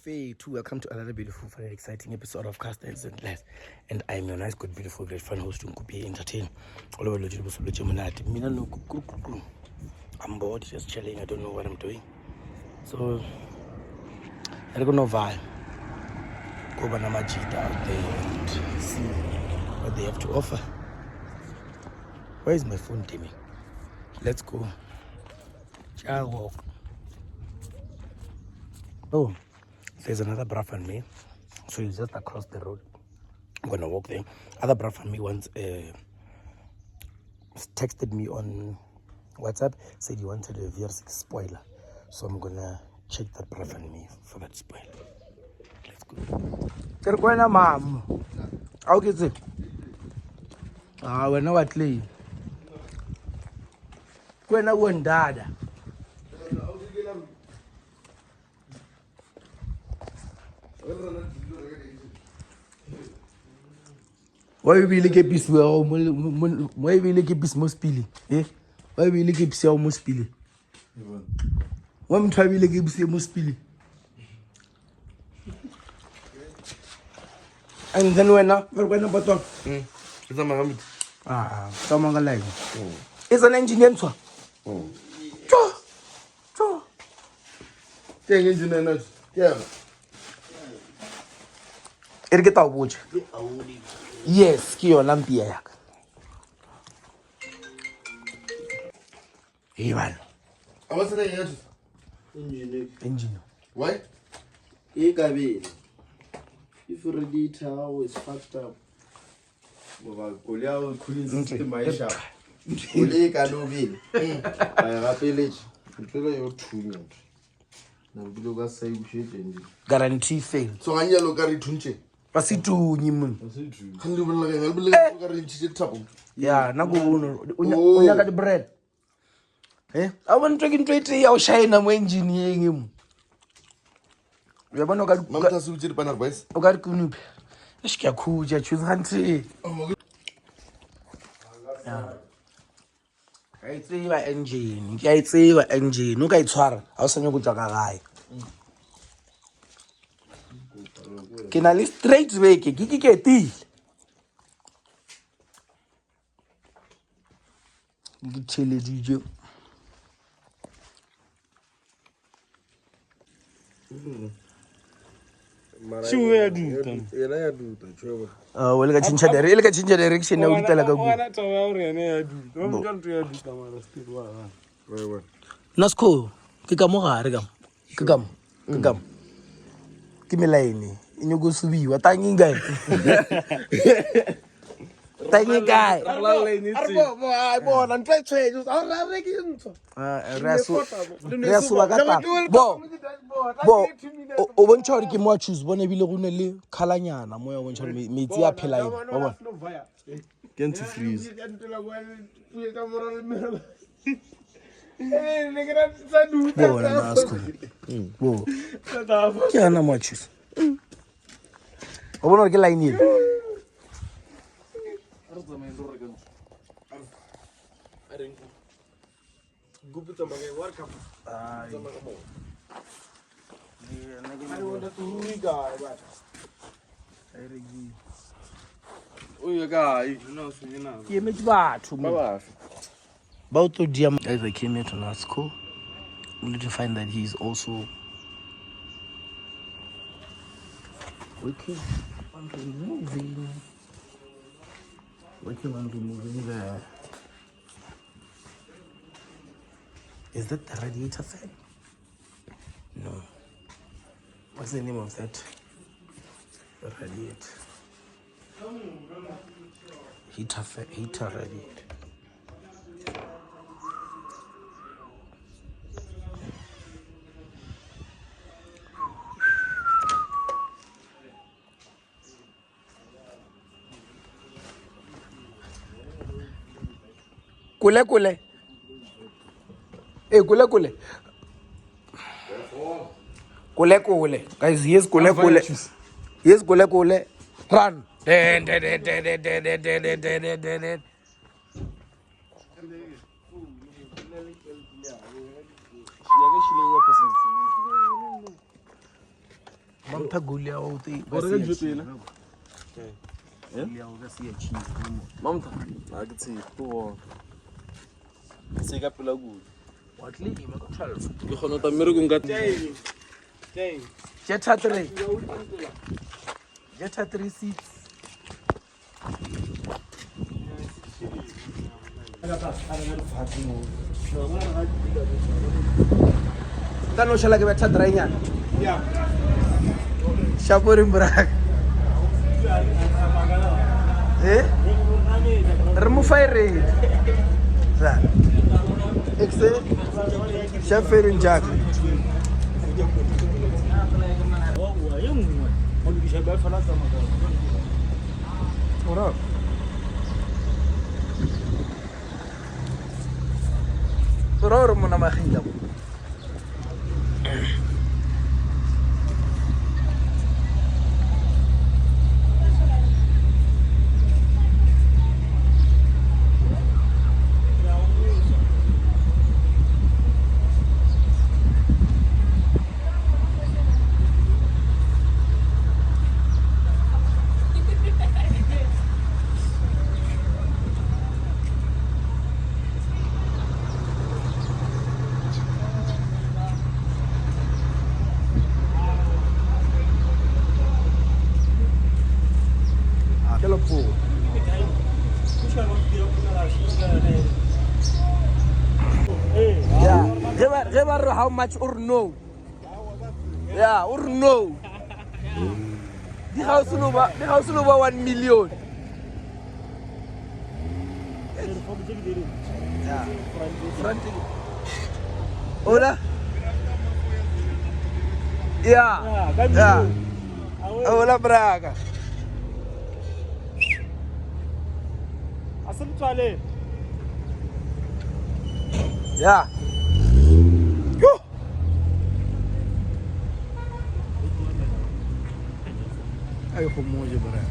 Welcome to another beautiful, fun, and exciting episode of Castles and Less. And I'm your nice, good, beautiful, great fun host, Nkupi, entertain. All over the I'm bored, just chilling. I don't know what I'm doing. So, I'm gonna vibe. Go Banamajita out there and see what they have to offer. Where is my phone, Timmy? Let's go. Shall walk. Oh, there's another bra from me. So he's just across the road. I'm gonna walk there. Other bra from me once texted me on WhatsApp, said he wanted a VR6 spoiler. So I'm gonna check that bra from me for that spoiler. Let's go. Terkwena mom. How is it? We're now at Lee. Kwena wondada. Why we look at this? Why we look at this most pili? Eh? Why we look at this most pili? Why we try to look at this most pili? And then when button? It's a man. Someone alive. It's an engineer. Take engineer. Yeah. It get out watch. Yes, Kio Lampia. Ivan. I was saying Engineer. Why? If radiator is fucked up. Guarantee fail. So I look at it. Pasitu nyimun. Yeah, nago unya got the bread. Eh? I want to get 20 hours shine am engineering him. Uyabona Mamta sujiri pana boys. Ukari kunupi. Ishkia kuja choose country. Yeah. Kaitsewa engine, kaitsewa engine. Nuka itshwara. Ha o sanya go tsaka gae. Ke na le straight way ke tile. Ke tshele dijo. Sure, do. Well, let's change direction now. Kita laga go. Nasko, kika mo gare kam. Kikam. Kimi line. Inyo go subi wa tangi guy. Tangi guy. Bo nan try just Resu bagata. Bo o bontsha ke mo choose bone bile go ne le khalanyana mo ya bontsha metsi a phela eng wa bona Can't freeze. bo na asko bo ke ana mo choose o bona ke line ile About to DM as I came here to Nasco, only to find that he's also working on removing the. Is that the radiator fan? No. What's the name of that? The radiator. Heater radiator. Kule. Kule. Guys, yes, kule. Yes, kule. Run. Mamta gulia uti. Ora ka jotela. Mamta, I can see poor. Sega pela good. What lady ma 12. Ke khona ta mere go ngata. Jetta 3. Jetta 3 seats. Kano shala ke betha drainyana. Yeah. Shapuri mbrak. Remove fire. Sa. Exe. Shafirin jack. Ora. Ora mo na makita mo. Yeah, how much or no? Yeah, or no? The house over 1 million. Yeah. Fronting. Hola. Yeah. Yeah. Hola, Braga. Yeah. Yo. Ayo kumoja bara.